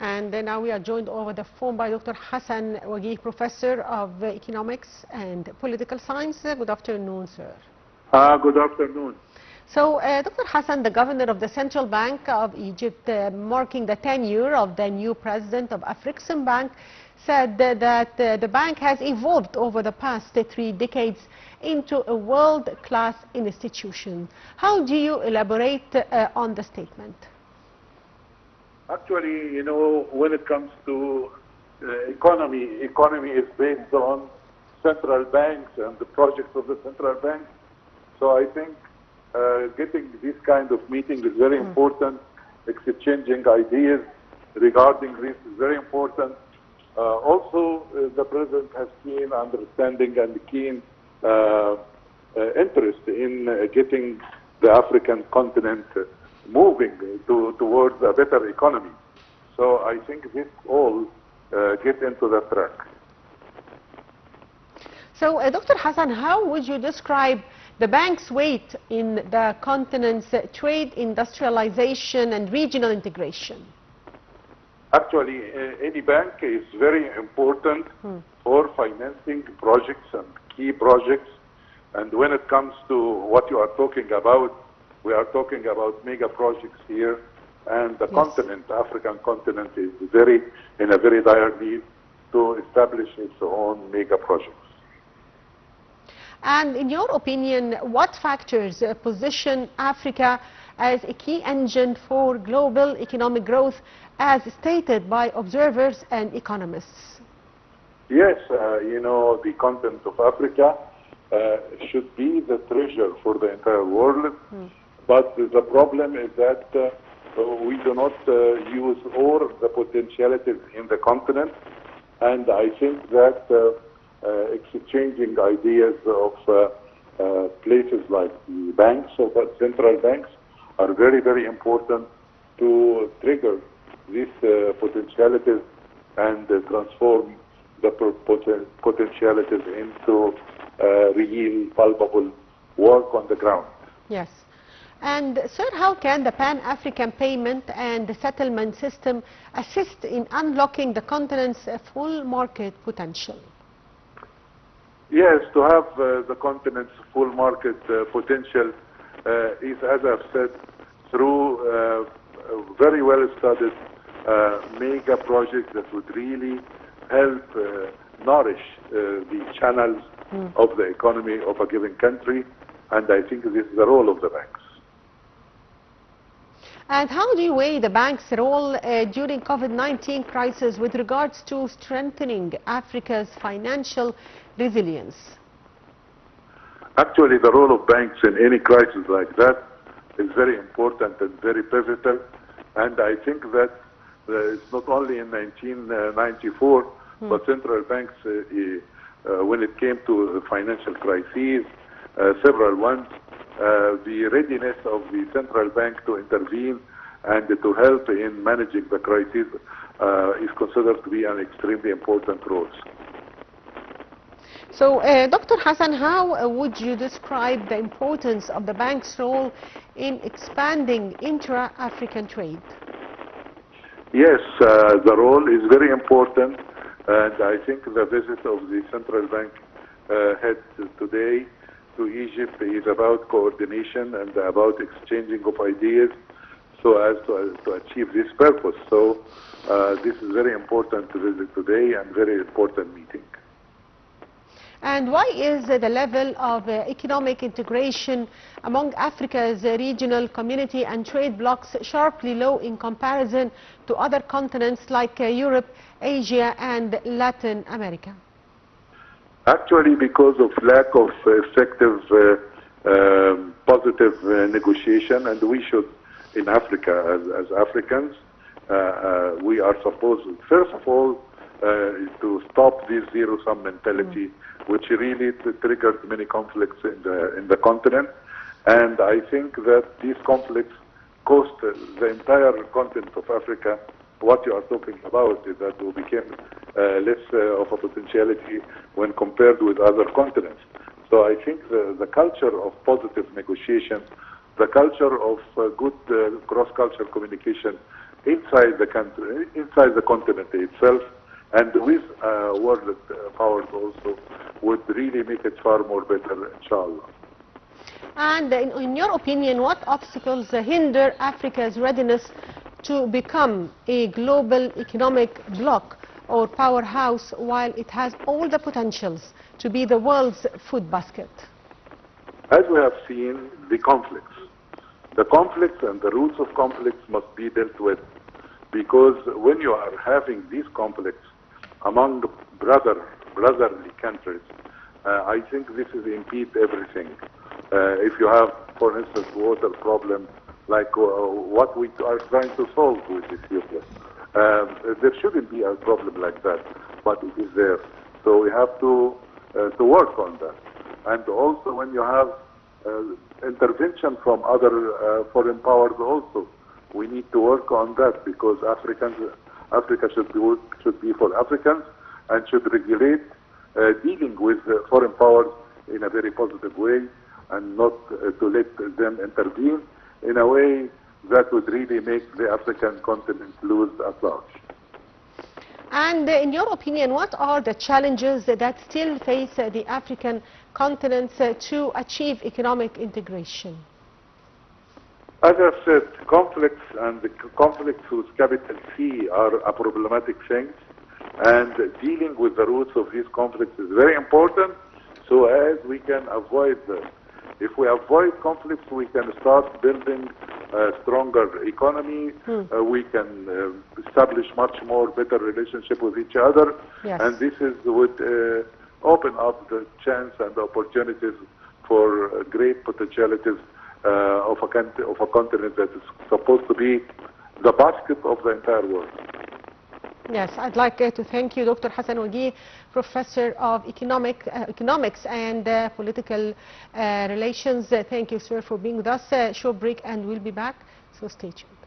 And now we are joined over the phone by Dr. Hassan Wegih, Professor of Economics and Political Science. Good afternoon, sir. Good afternoon. So, Dr. Hassan, the governor of the Central Bank of Egypt, marking the tenure of the new president of Afreximbank, said that the bank has evolved over the past 3 decades into a world-class institution. How do you elaborate on the statement? Actually, you know, when it comes to economy is based on central banks and the projects of the central bank. So I think getting this kind of meeting is very important. Exchanging ideas regarding this is very important. Also, the president has keen understanding and keen interest in getting the African continent moving towards a better economy. So I think this all get into the track. So, Dr. Hassan, how would you describe the bank's weight in the continent's trade, industrialization, and regional integration? Actually, any bank is very important for financing projects and key projects. And when it comes to what you are talking about, we are talking about mega projects here, and the continent, African continent, is in a very dire need to establish its own mega projects. And in your opinion, what factors position Africa as a key engine for global economic growth, as stated by observers and economists? Yes, you know, the continent of Africa should be the treasure for the entire world. But the problem is that we do not use all the potentialities in the continent. And I think that exchanging ideas of places like the banks, or the central banks, are very, very important to trigger these potentialities and transform the potentialities into real, palpable work on the ground. Yes. And, sir, how can the Pan-African payment and settlement system assist in unlocking the continent's full market potential? Yes, to have the continent's full market potential is, as I've said, through very well-studied mega projects that would really help nourish the channels of the economy of a given country. And I think this is the role of the banks. And how do you weigh the bank's role during COVID-19 crisis with regards to strengthening Africa's financial resilience? Actually, the role of banks in any crisis like that is very important and very pivotal. And I think that it's not only in 1994, but central banks, when it came to the financial crises, several ones, the readiness of the central bank to intervene and to help in managing the crisis is considered to be an extremely important role. So, Dr. Hassan, how would you describe the importance of the bank's role in expanding intra-African trade? Yes, the role is very important, and I think the visit of the central bank head today to Egypt is about coordination and about exchanging of ideas so as to achieve this purpose. So this is very important to visit today and very important meeting. And why is the level of economic integration among Africa's regional community and trade blocs sharply low in comparison to other continents like Europe, Asia and Latin America? Actually, because of lack of effective positive negotiation, and we should, in Africa, as Africans, we are supposed, first of all, to stop this zero-sum mentality, which really triggered many conflicts in the continent. And I think that these conflicts cost the entire continent of Africa. What you are talking about is that we became less of a potentiality when compared with other continents. So I think the culture of positive negotiation, the culture of good cross-cultural communication inside the country, inside the continent itself, and with world powers also, would really make it far more better, inshallah. And in your opinion, what obstacles hinder Africa's readiness to become a global economic bloc or powerhouse while it has all the potentials to be the world's food basket? As we have seen, the conflicts. The conflicts and the roots of conflicts must be dealt with, because when you are having these conflicts among brotherly countries, I think this is impede everything. If you have, for instance, water problem like what we are trying to solve with Ethiopia, there shouldn't be a problem like that, but it is there. So we have to work on that. And also when you have intervention from other foreign powers also, we need to work on that, because Africa should be for Africans and should regulate dealing with foreign powers in a very positive way, and not to let them intervene in a way that would really make the African continent lose at large. And in your opinion, what are the challenges that still face the African continent to achieve economic integration? As I've said, conflicts and the conflicts with capital C are a problematic thing, and dealing with the roots of these conflicts is very important, so as we can avoid them. If we avoid conflicts, we can start building a stronger economy. We can establish much more better relationship with each other. Yes. And this would open up the chance and opportunities for great potentialities of a continent that is supposed to be the basket of the entire world. Yes, I'd like to thank you, Dr. Hassan Wegih, Professor of Economics and Political Relations. Thank you, sir, for being with us. Short break and we'll be back, so stay tuned.